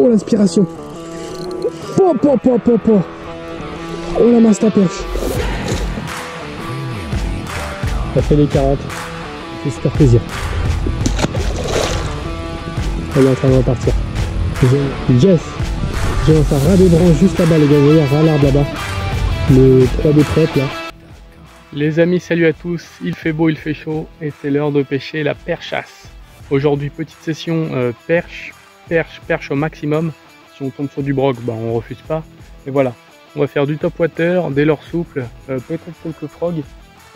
Oh l'inspiration. Oh la masse ta perche. Ça fait les 40. C'est super plaisir. Elle est en train de repartir. Yes. J'ai lancé un ras des branches juste là-bas les gars. Vous voyez un ras l'arbre là-bas. Le 3D propre là. Les amis, salut à tous. Il fait beau, il fait chaud et c'est l'heure de pêcher la perchasse. Aujourd'hui, petite session perche au maximum. Si on tombe sur du broc, bah, on refuse pas. Et voilà, on va faire du top water, des leurres souples, peut-être quelques frogs.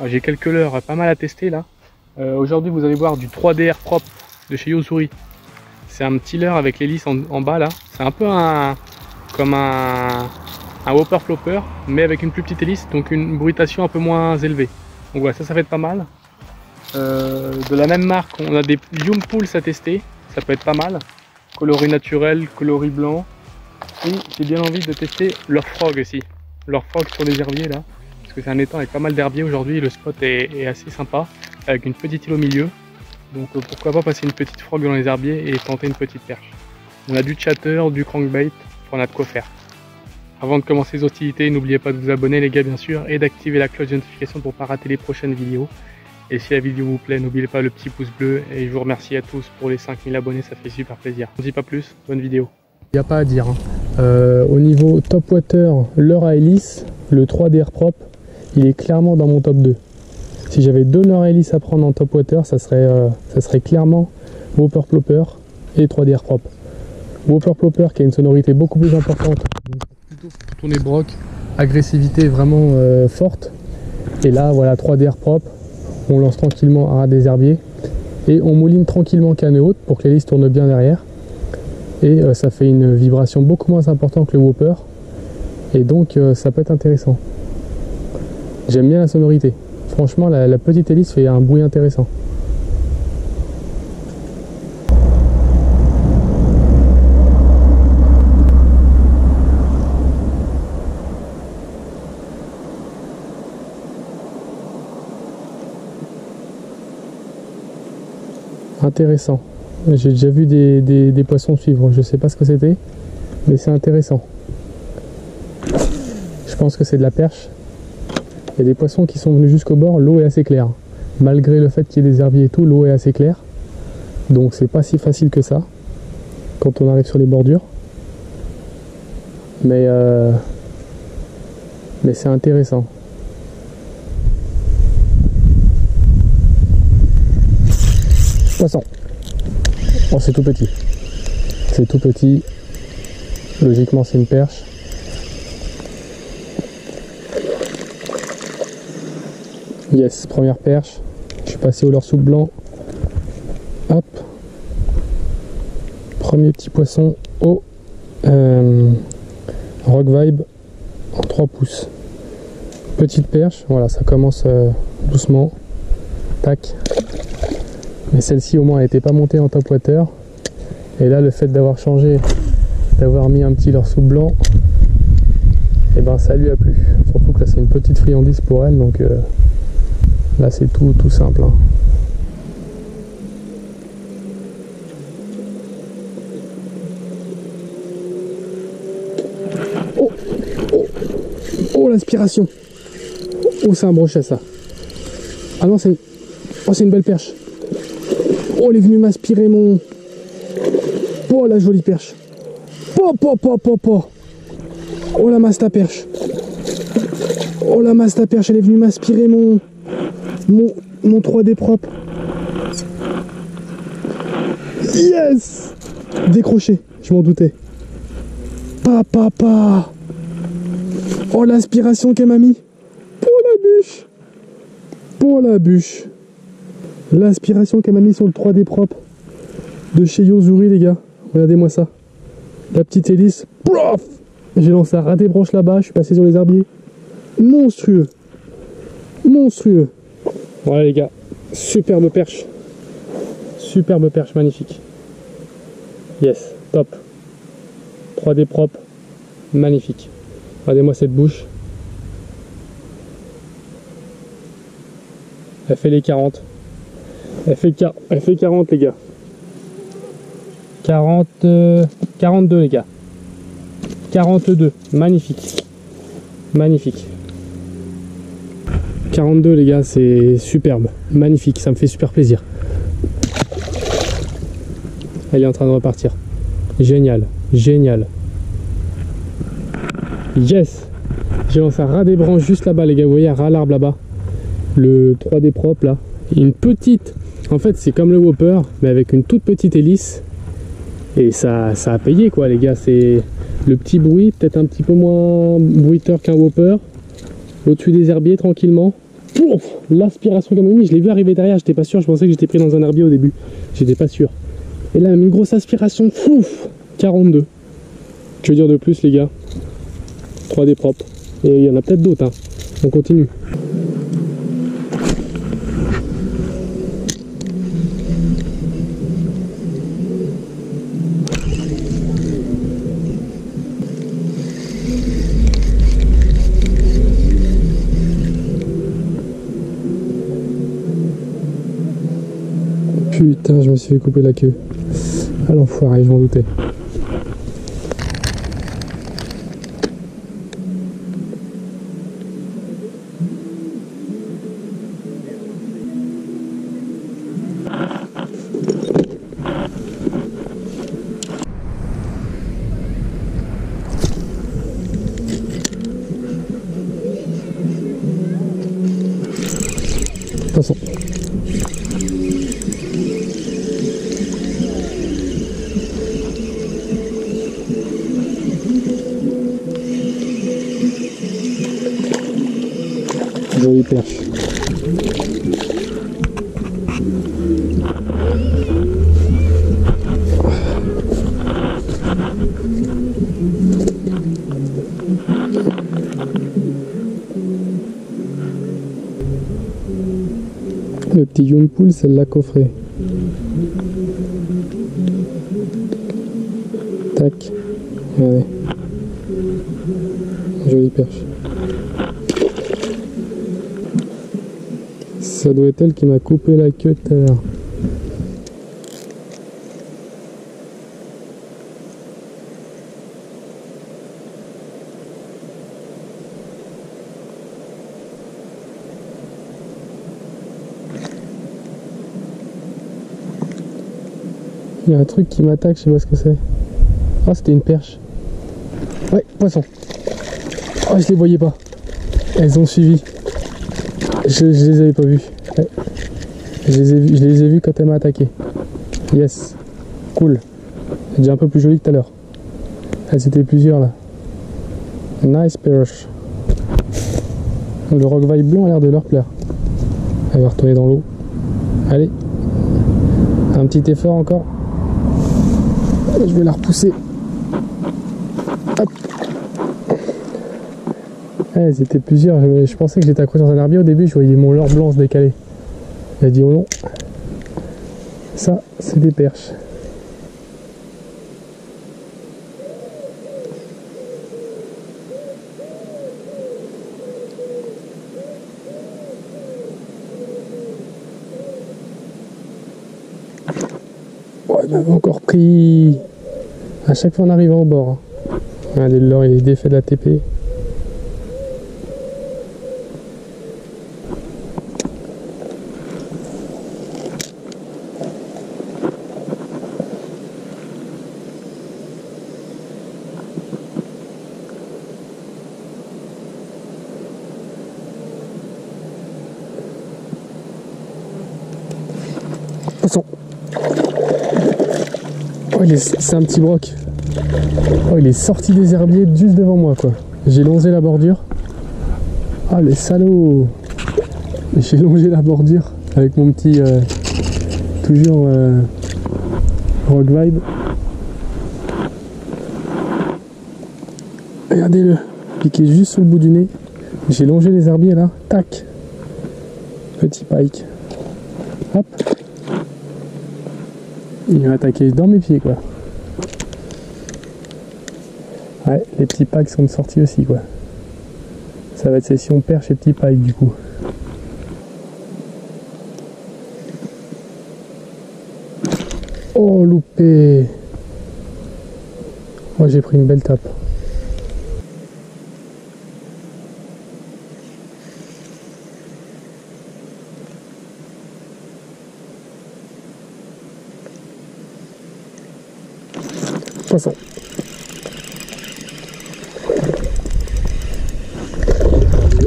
J'ai quelques leurres pas mal à tester là. Aujourd'hui, vous allez voir du 3DR propre de chez Yo-Zuri. C'est un petit leurre avec l'hélice en bas là. C'est un peu comme un whopper flopper, mais avec une plus petite hélice, donc une bruitation un peu moins élevée. Donc voilà, ça va être pas mal. De la même marque, on a des Young Pools à tester, ça peut être pas mal. Coloris naturel, coloris blanc. Et j'ai bien envie de tester leur frog aussi. Leur frog sur les herbiers là. Parce que c'est un étang avec pas mal d'herbiers aujourd'hui. Le spot est assez sympa. Avec une petite île au milieu. Donc pourquoi pas passer une petite frog dans les herbiers et tenter une petite perche. On a du chatter, du crankbait. On a de quoi faire. Avant de commencer les hostilités, n'oubliez pas de vous abonner les gars bien sûr. Et d'activer la cloche de notification pour ne pas rater les prochaines vidéos. Et si la vidéo vous plaît, n'oubliez pas le petit pouce bleu. Et je vous remercie à tous pour les 5000 abonnés, ça fait super plaisir. On ne dit pas plus, bonne vidéo. Il n'y a pas à dire. Au niveau top water, leurre à hélice, le 3DR propre, il est clairement dans mon top 2. Si j'avais 2 leurres à hélice à prendre en top water, ça serait clairement Whopper Plopper et 3DR propre. Whopper Plopper qui a une sonorité beaucoup plus importante, plutôt pour tourner broc, agressivité vraiment forte. Et là, voilà, 3DR propre. On lance tranquillement à ras des herbiers et on mouline tranquillement canne haute pour que l'hélice tourne bien derrière et ça fait une vibration beaucoup moins importante que le Whopper et donc ça peut être intéressant. J'aime bien la sonorité, franchement la petite hélice fait un bruit intéressant. Intéressant. J'ai déjà vu des poissons suivre, je sais pas ce que c'était, mais c'est intéressant. Je pense que c'est de la perche. Il y a des poissons qui sont venus jusqu'au bord, l'eau est assez claire. Malgré le fait qu'il y ait des herbiers et tout, l'eau est assez claire. Donc c'est pas si facile que ça, quand on arrive sur les bordures. Mais c'est intéressant. Poisson. Oh, c'est tout petit. C'est tout petit. Logiquement, c'est une perche. Yes, première perche. Je suis passé au leurre souple blanc. Hop. Premier petit poisson au Rock Vibe en 3 pouces. Petite perche. Voilà, ça commence doucement. Tac. Mais celle-ci au moins elle n'était pas montée en top water. Et là le fait d'avoir changé, d'avoir mis un petit leurre souple blanc, et ben ça lui a plu. Surtout que là c'est une petite friandise pour elle, donc là c'est tout simple. Hein. Oh l'inspiration. Oh c'est un brochet ça. Ah non c'est une belle perche. Oh, elle est venue m'aspirer mon... Oh, la jolie perche. Oh, la masse ta perche. Oh, la masse ta perche, elle est venue m'aspirer mon 3D propre. Yes! Décroché, je m'en doutais. Oh, l'aspiration qu'elle m'a mis. Pour la bûche. L'aspiration qu'elle m'a mis sur le 3D propre de chez Yo-Zuri les gars, regardez-moi ça. La petite hélice, plof. J'ai lancé un ras des branches là-bas, je suis passé sur les herbiers. Monstrueux. Voilà les gars, superbe perche magnifique. Yes, top. 3D propre, magnifique. Regardez-moi cette bouche. Elle fait les 40. Elle fait 40 les gars. 42 les gars. 42, magnifique. Magnifique. 42 les gars, c'est superbe. Magnifique, ça me fait super plaisir. Elle est en train de repartir. Génial, génial. Yes. J'ai lancé un ras des branches juste là-bas les gars, vous voyez un ras l'arbre là-bas. Le 3D propre là. Une petite, en fait c'est comme le Whopper, mais avec une toute petite hélice. Et ça a payé quoi les gars, c'est le petit bruit, peut-être un petit peu moins bruiteur qu'un Whopper. Au-dessus des herbiers tranquillement. L'aspiration comme mis, je l'ai vu arriver derrière, j'étais pas sûr, je pensais que j'étais pris dans un herbier au début. J'étais pas sûr. Et là une grosse aspiration, fouf, 42. Que dire de plus les gars? 3D propre. Et il y en a peut-être d'autres, hein. On continue. Putain, je me suis fait couper la queue. Ah l'enfoiré, je m'en doutais. Passons. Jolie perche. Le petit young pool, c'est la coffret. Tac. Regardez. Jolie perche. Ça doit être elle qui m'a coupé la queue tout à l'heure. Il y a un truc qui m'attaque, je sais pas ce que c'est. Ah, c'était une perche. Ouais, poisson. Ah, je les voyais pas. Elles ont suivi. Je les avais pas vus. Ouais. Je les ai vus quand elle m'a attaqué. Yes. Cool. C'est déjà un peu plus joli que tout à l'heure. Elles étaient plusieurs là. Nice perch. Le rockville blanc a l'air de leur plaire. Elle va retourner dans l'eau. Allez. Un petit effort encore. Je vais la repousser. Hop. Elles étaient plusieurs. Je pensais que j'étais accroché dans un herbier au début. Je voyais mon leurre blanc se décaler. J'ai dit oh non. Ça, c'est des perches. Oh, il m'avait encore pris. À chaque fois en arrivant au bord. Hein. Regardez, le leurre il est défait de la TP. Attention. Oh, c'est un petit broc. Oh, il est sorti des herbiers juste devant moi quoi. J'ai longé la bordure. Ah les salauds. J'ai longé la bordure avec mon petit toujours rock vibe. Regardez-le, piqué juste sous le bout du nez. J'ai longé les herbiers là, tac. Petit pike. Hop. Il m'a attaqué dans mes pieds quoi. Ouais, les petits pikes sont sortis aussi quoi. Ça va être session perche et petits pikes du coup. Oh loupé. Moi j'ai pris une belle tape. Poisson.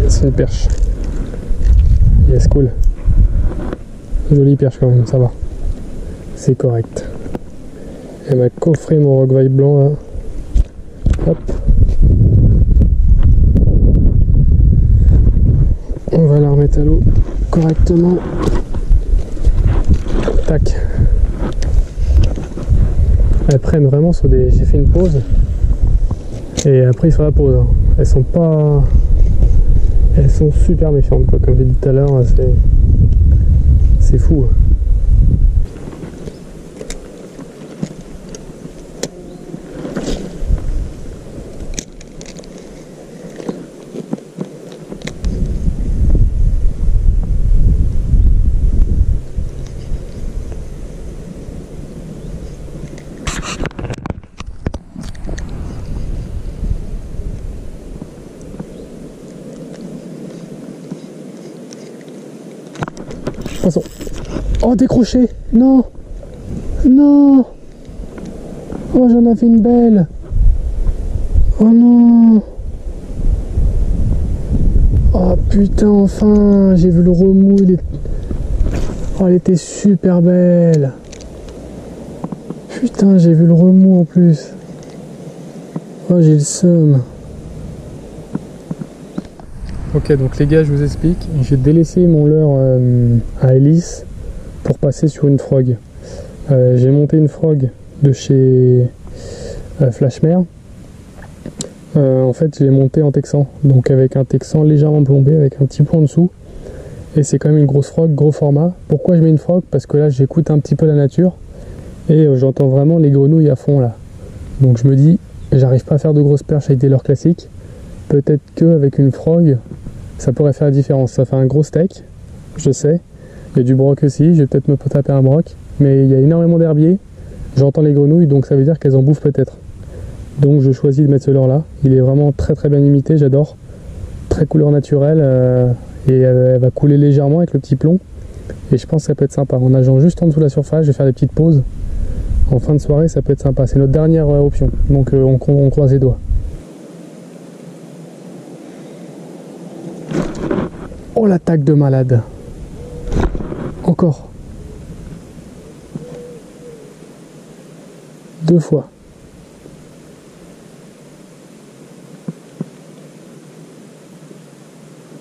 C'est une perche. Yes, cool. Jolie perche quand même, ça va. C'est correct. Elle m'a coffré mon roquevaille blanc là. Hop. On va la remettre à l'eau correctement. Tac. Elles prennent vraiment sur des... J'ai fait une pause. Et après sur la pause. Hein. Elles sont pas... Elles sont super méfiantes quoi. Comme j'ai dit tout à l'heure, c'est fou. Poisson. Oh, décroché. Non. Non. Oh, j'en avais une belle. Oh non. Oh putain, enfin. J'ai vu le remous. Oh, elle était super belle. Putain, j'ai vu le remous en plus. Oh, j'ai le seum. Ok, donc les gars, je vous explique. J'ai délaissé mon leurre à hélice pour passer sur une frog. J'ai monté une frog de chez Flashmare. En fait, je l'ai monté en texan, donc avec un texan légèrement plombé, avec un petit point en dessous. Et c'est quand même une grosse frog, gros format. Pourquoi je mets une frog? Parce que là, j'écoute un petit peu la nature et j'entends vraiment les grenouilles à fond là. Donc je me dis, j'arrive pas à faire de grosses perches avec des leurres classiques. Peut-être qu'avec une frog, ça pourrait faire la différence. Ça fait un gros steak, je sais. Il y a du broc aussi, je vais peut-être me taper un broc. Mais il y a énormément d'herbiers. J'entends les grenouilles, donc ça veut dire qu'elles en bouffent peut-être. Donc je choisis de mettre ce leurre là. Il est vraiment très très bien imité, j'adore. Très couleur naturelle. Et elle va couler légèrement avec le petit plomb. Et je pense que ça peut être sympa. En nageant juste en dessous de la surface, je vais faire des petites pauses. En fin de soirée, ça peut être sympa. C'est notre dernière option. Donc on croise les doigts. Oh, l'attaque de malade. Encore. 2 fois.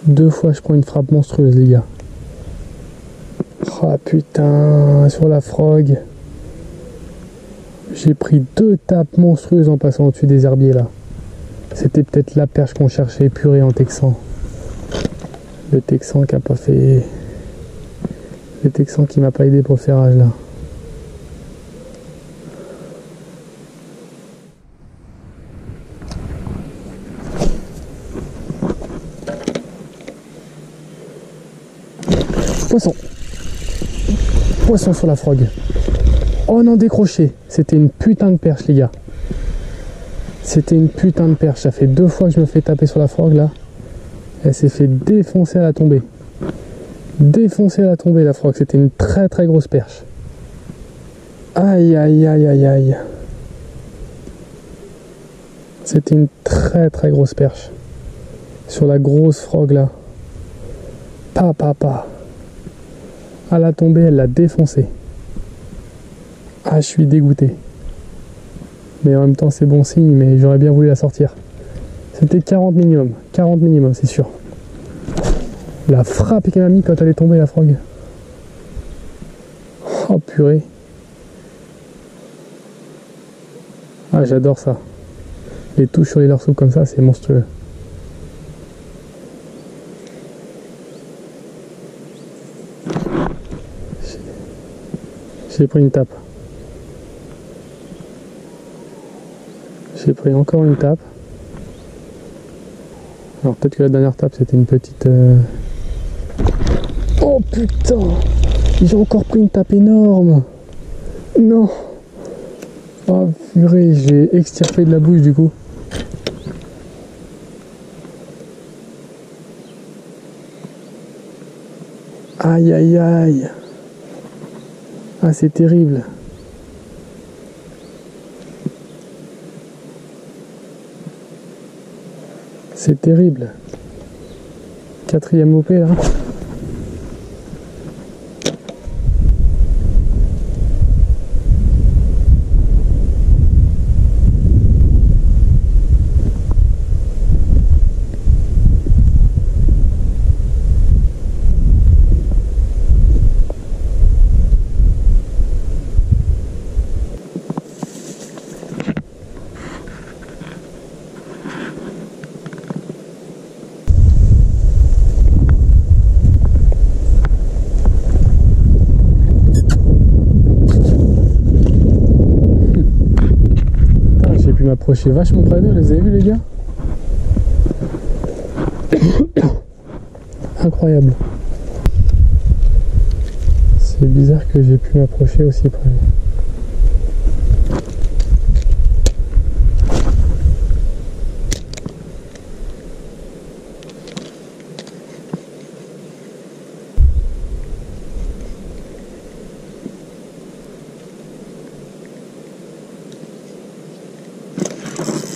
Deux fois, je prends une frappe monstrueuse, les gars. Oh putain, sur la frog. J'ai pris 2 tapes monstrueuses en passant au-dessus des herbiers là. C'était peut-être la perche qu'on cherchait, purée en texan. Le texan qui a pas fait... Le texan qui m'a pas aidé pour le ferrage là. Poisson. Poisson sur la frog. Oh non, décroché. C'était une putain de perche, les gars. C'était une putain de perche. Ça fait 2 fois que je me fais taper sur la frog là. Elle s'est fait défoncer à la tombée. Défoncer à la tombée la frog. C'était une très très grosse perche. Aïe aïe aïe aïe aïe. C'était une très très grosse perche. Sur la grosse frog là. Pa pa pa. À la tombée, elle l'a défoncé. Ah, je suis dégoûté. Mais en même temps, c'est bon signe, mais j'aurais bien voulu la sortir. C'était 40 minimum. 40 minimum, c'est sûr. La frappe qu'elle m'a mis quand elle est tombée, la frog. Oh, purée. Ah, j'adore ça. Les touches sur les leurres souples comme ça, c'est monstrueux. J'ai pris une tape. J'ai pris encore une tape. Alors peut-être que la dernière tape c'était une petite... Oh putain! J'ai encore pris une tape énorme! Non! Oh purée, j'ai extirpé de la bouche du coup. Aïe aïe aïe. Ah c'est terrible. C'est terrible. 4e OP là. M'approcher vachement près d'eux, les avez vus les gars? Incroyable. C'est bizarre que j'ai pu m'approcher aussi près.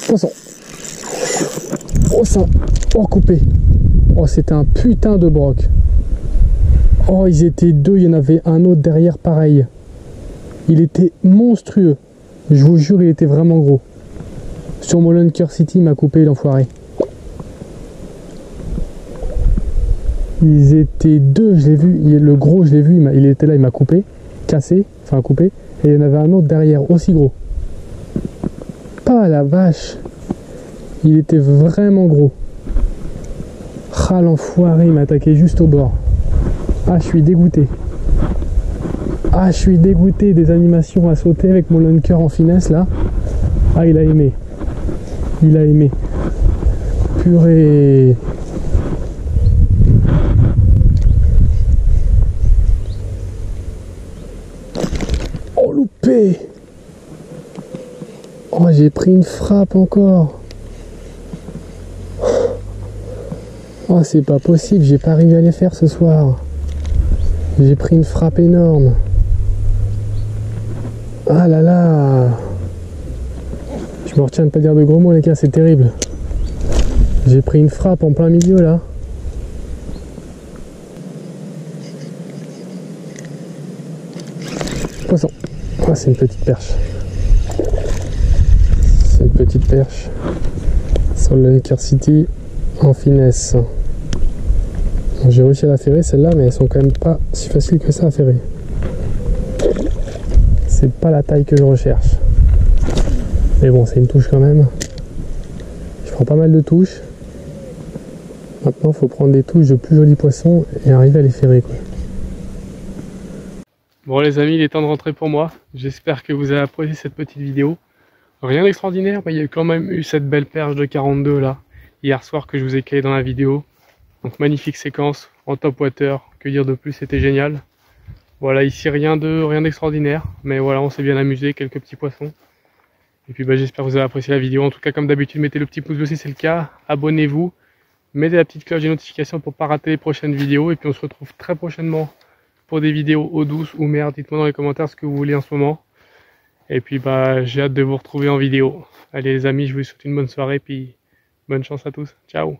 Poisson. Oh ça. Oh coupé. Oh c'était un putain de broc. Oh ils étaient deux, il y en avait un autre derrière pareil. Il était monstrueux. Je vous jure il était vraiment gros. Sur mon Lunker City il m'a coupé l'enfoiré. Ils étaient deux, je l'ai vu. Le gros je l'ai vu, il était là, il m'a coupé. Cassé, enfin coupé. Et il y en avait un autre derrière, aussi gros. Pas la vache. Il était vraiment gros. Ah l'enfoiré, il m'a attaqué juste au bord. Ah je suis dégoûté. Ah je suis dégoûté des animations à sauter avec mon Lunker en finesse là. Ah il a aimé. Il a aimé. Purée. Oh loupé. Oh j'ai pris une frappe encore. Oh c'est pas possible, j'ai pas arrivé à les faire ce soir. J'ai pris une frappe énorme. Ah là là. Je me retiens de pas dire de gros mots les gars, c'est terrible. J'ai pris une frappe en plein milieu là. Poisson. Ah c'est une petite perche. C'est une petite perche. Sur le Lunker City en finesse. J'ai réussi à la ferrer celle-là, mais elles sont quand même pas si faciles que ça à ferrer. C'est pas la taille que je recherche. Mais bon, c'est une touche quand même. Je prends pas mal de touches. Maintenant, il faut prendre des touches de plus jolis poissons et arriver à les ferrer, quoi. Bon les amis, il est temps de rentrer pour moi. J'espère que vous avez apprécié cette petite vidéo. Rien d'extraordinaire, mais il y a quand même eu cette belle perche de 42 là, hier soir que je vous ai calé dans la vidéo. Donc magnifique séquence en top water, que dire de plus, c'était génial. Voilà, ici rien d'extraordinaire, mais voilà, on s'est bien amusé, quelques petits poissons. Et puis j'espère que vous avez apprécié la vidéo. En tout cas, comme d'habitude, mettez le petit pouce bleu si c'est le cas, abonnez-vous, mettez la petite cloche de notification pour ne pas rater les prochaines vidéos. Et puis on se retrouve très prochainement pour des vidéos eau douce ou mer. Dites-moi dans les commentaires ce que vous voulez en ce moment. Et puis j'ai hâte de vous retrouver en vidéo. Allez les amis, je vous souhaite une bonne soirée, puis bonne chance à tous. Ciao.